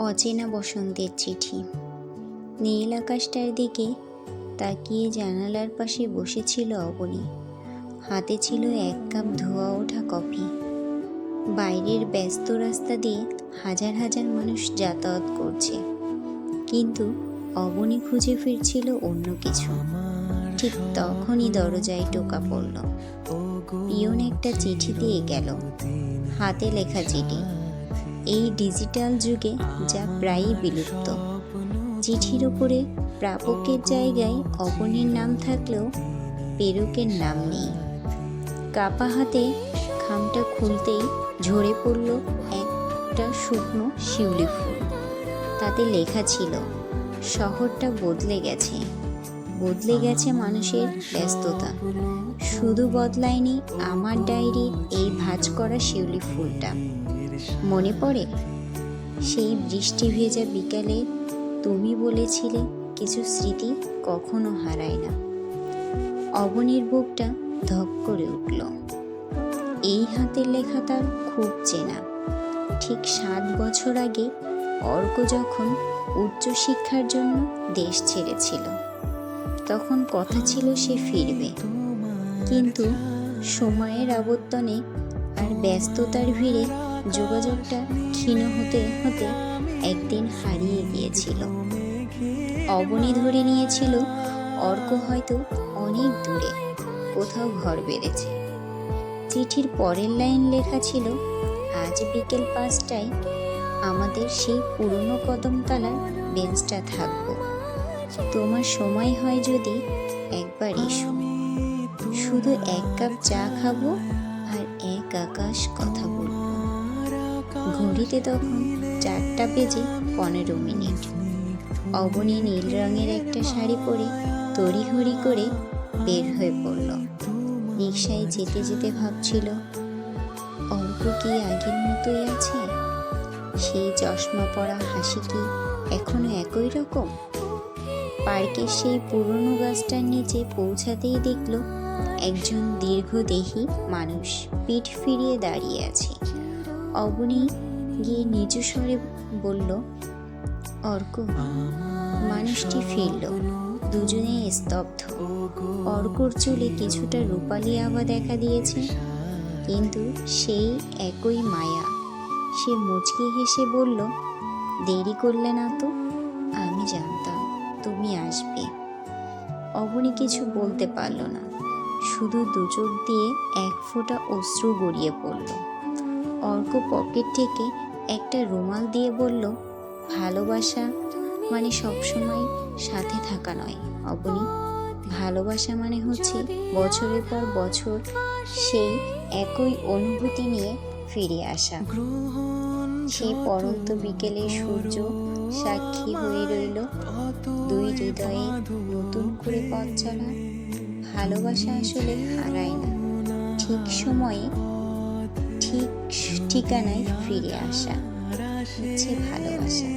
অচেনা বসন্তের চিঠি। নীল আকাশটার দিকে তাকিয়ে জানালার পাশে বসেছিল অবনী। হাতে ছিল 1 কাপ ধোয়া ওঠা কফি। বাইরের ব্যস্ত রাস্তা দিয়ে হাজার হাজার মানুষ যাতায়াত করছে, কিন্তু অবনী খুঁজে ফিরছিল অন্য কিছু। ঠিক তখনই দরজায় টোকা পড়ল। পিয়ন একটা চিঠি দিয়ে গেল, হাতে লেখা চিঠি। এই ডিজিটাল যুগে যা প্রায়ই বিলুপ্ত। চিঠির ওপরে প্রাপকের জায়গায় অবনীর নাম থাকলেও প্রেরকের নাম নেই। কাপা হাতে খামটা খুলতেই ঝরে পড়ল একটা শুকনো শিউলি ফুল। তাতে লেখা ছিল, শহরটা বদলে গেছে, বদলে গেছে মানুষের ব্যস্ততা, শুধু বদলায়নি আমার ডায়েরির এই ভাঁজ করা শিউলি ফুলটা। মনে পড়ে সেই বৃষ্টি ভেজা বিকালে তুমি বলেছিলে কিছু স্মৃতি কখনো হারায় না। অবনীর বুকটা ধক করে উঠল। এই হাতের লেখা তার খুব চেনা। ঠিক 7 বছর আগে অর্ক যখন উচ্চশিক্ষার জন্য দেশ ছেড়েছিল, তখন কথা ছিল সে ফিরবে, কিন্তু সময়ের আবর্তনে আর ব্যস্ততার ভিড়ে যোগাযোগটা ক্ষীণ হতে হতে একদিন হারিয়ে গিয়েছিল। অবনী ধরে নিয়েছিল অর্ক হয়তো অনেক দূরে কোথাও ঘর বেড়েছে। চিঠির পরের লাইন লেখা ছিল, আজ বিকেল 5টায় আমাদের সেই পুরনো কদমতলার বেঞ্চটা থাকবো। তোমার সময় হয় যদি একবার এসো, শুধু 1 কাপ চা খাবো আর 1 আকাশ কথা বলবো। ঘড়িতে তখন 4টা বেজে 15 মিনিট। অবনী নীল রঙের একটা শাড়ি পরে তড়িঘড়ি করে বের হয়ে পড়ল। রিকশায় যেতে যেতে ভাবছিল, অর্ক কি আগের মতোই আছে? সেই চশমা পরা হাসি কি এখনো একই রকম? পার্কের সেই পুরনো গাছটার নিচে পৌঁছাতেই দেখল একজন দীর্ঘদেহী মানুষ পিঠ ফিরিয়ে দাঁড়িয়ে আছে। অবনী গিয়ে নিচু স্বরে বলল, অর্ক। মানুষটি ফিরল। দুজনে স্তব্ধ। অর্কর চুলে কিছুটা রূপালি আভা দেখা দিয়েছে, কিন্তু সেই একই মায়া। সে মুচকি হেসে বলল, দেরি করলে না তো, আমি জানতাম তুমি আসবে। অবনী কিছু বলতে পারল না, শুধু 2 চোখ দিয়ে 1 ফোঁটা অশ্রু গড়িয়ে পড়ল। অর্ক পকেট থেকে একটা রুমাল দিয়ে বলল, ভালোবাসা মানে সবসময় সাথে থাকা নয় অবনী। ভালোবাসা মানে হচ্ছে বছরের পর বছর সেই একই অনুভূতি নিয়ে ফিরে আসা। সেই পরন্ত বিকেলে সূর্য সাক্ষী হয়ে রইল 2 হৃদয়ে নতুন করে পথ চলা। ভালোবাসা আসলে হারায় না, ঠিক সময়ে ঠিক ঠিকানায় ফিরে আসা হচ্ছে ভালোবাসা।